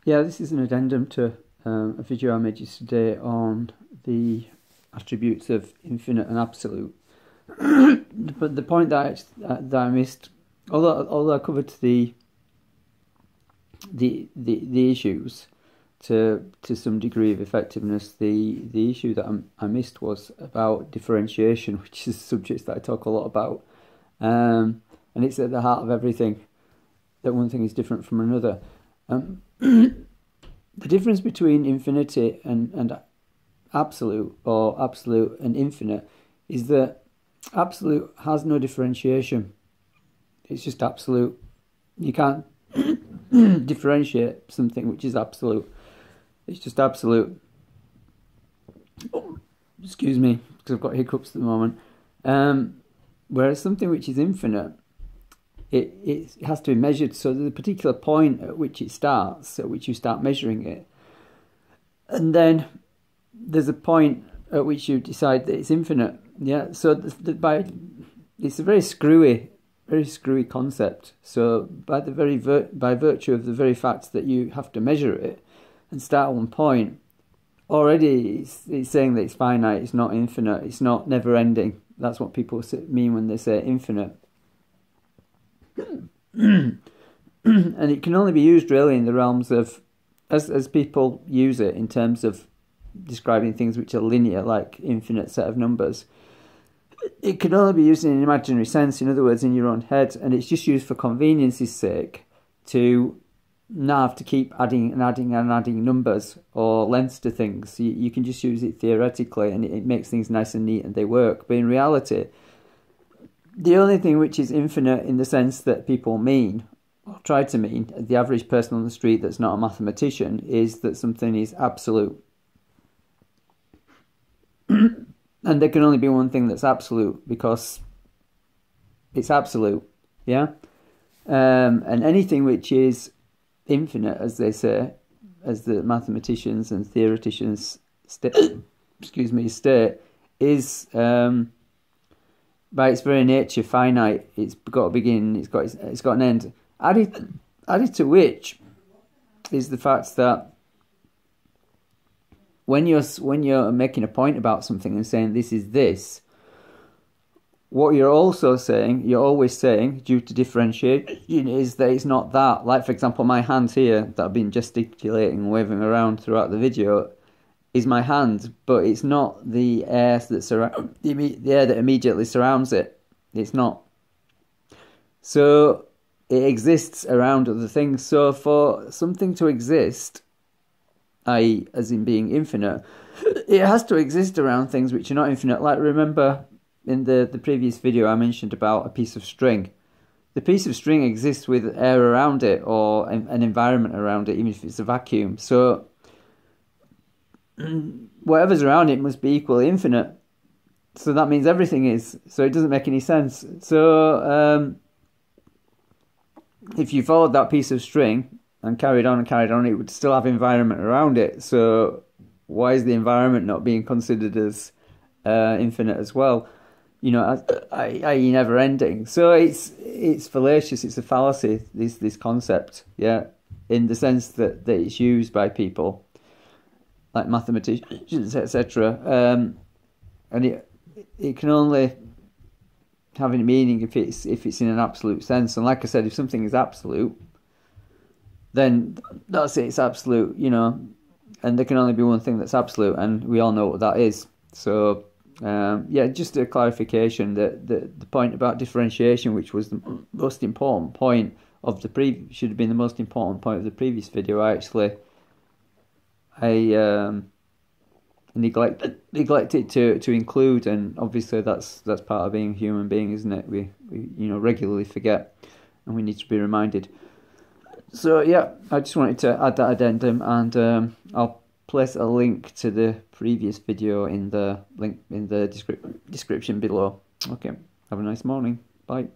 Yeah, this is an addendum to a video I made yesterday on the attributes of infinite and absolute. But the point that I missed, although I covered the issues to some degree of effectiveness, the issue that I missed was about differentiation, which is a subject that I talk a lot about, and it's at the heart of everything. That one thing is different from another. The difference between infinity and absolute, or absolute and infinite, is that absolute has no differentiation. It's just absolute. You can't differentiate something which is absolute. It's just absolute. Oh, excuse me, because I've got hiccups at the moment. Whereas something which is infinite, it has to be measured. So there's a particular point at which it starts, at which you start measuring it. And then there's a point at which you decide that it's infinite. Yeah, so it's a very screwy concept. So by virtue of the very fact that you have to measure it and start at one point, already it's saying that it's finite, it's not infinite, it's not never ending. That's what people mean when they say infinite. And it can only be used really in the realms of, as people use it in terms of describing things which are linear, like infinite set of numbers. It can only be used in an imaginary sense, in other words, in your own head, and it's just used for convenience's sake to not have to keep adding and adding and adding numbers or lengths to things. You can just use it theoretically, and it makes things nice and neat and they work. But in reality, the only thing which is infinite in the sense that people mean, or try to mean, the average person on the street that's not a mathematician, is that something is absolute. And there can only be one thing that's absolute, because it's absolute, yeah? And anything which is infinite, as they say, as the mathematicians and theoreticians state, is by its very nature finite. It's got a beginning, it's got an end. Added to which is the fact that when you're making a point about something and saying this is this, what you're also saying, you're always saying, due to differentiation, is that it's not that. Like, for example, my hand here that I've been gesticulating and waving around throughout the video is my hand, but it's not the air the air that immediately surrounds it. It's not. So it exists around other things. So for something to exist, i.e., as in being infinite, it has to exist around things which are not infinite. Like, remember in the previous video I mentioned about a piece of string. The piece of string exists with air around it, or an environment around it, even if it's a vacuum. So whatever's around it must be equally infinite. So that means everything is. So it doesn't make any sense. So if you followed that piece of string and carried on, it would still have environment around it. So why is the environment not being considered as infinite as well? You know, i.e. never ending. So it's fallacious. It's a fallacy. This concept, yeah, in the sense that it's used by people like mathematicians, etc. And it can only have any meaning if it's in an absolute sense. And like I said, if something is absolute, then that's it. It's absolute, you know. And there can only be one thing that's absolute, and we all know what that is. So yeah, just a clarification that the point about differentiation, which was the most important point of the should have been the most important point of the previous video, I neglected to include, and obviously that's part of being a human being, isn't it? We regularly forget, and we need to be reminded. So yeah, I just wanted to add that addendum, and I'll place a link to the previous video in the description below. Okay, have a nice morning. Bye.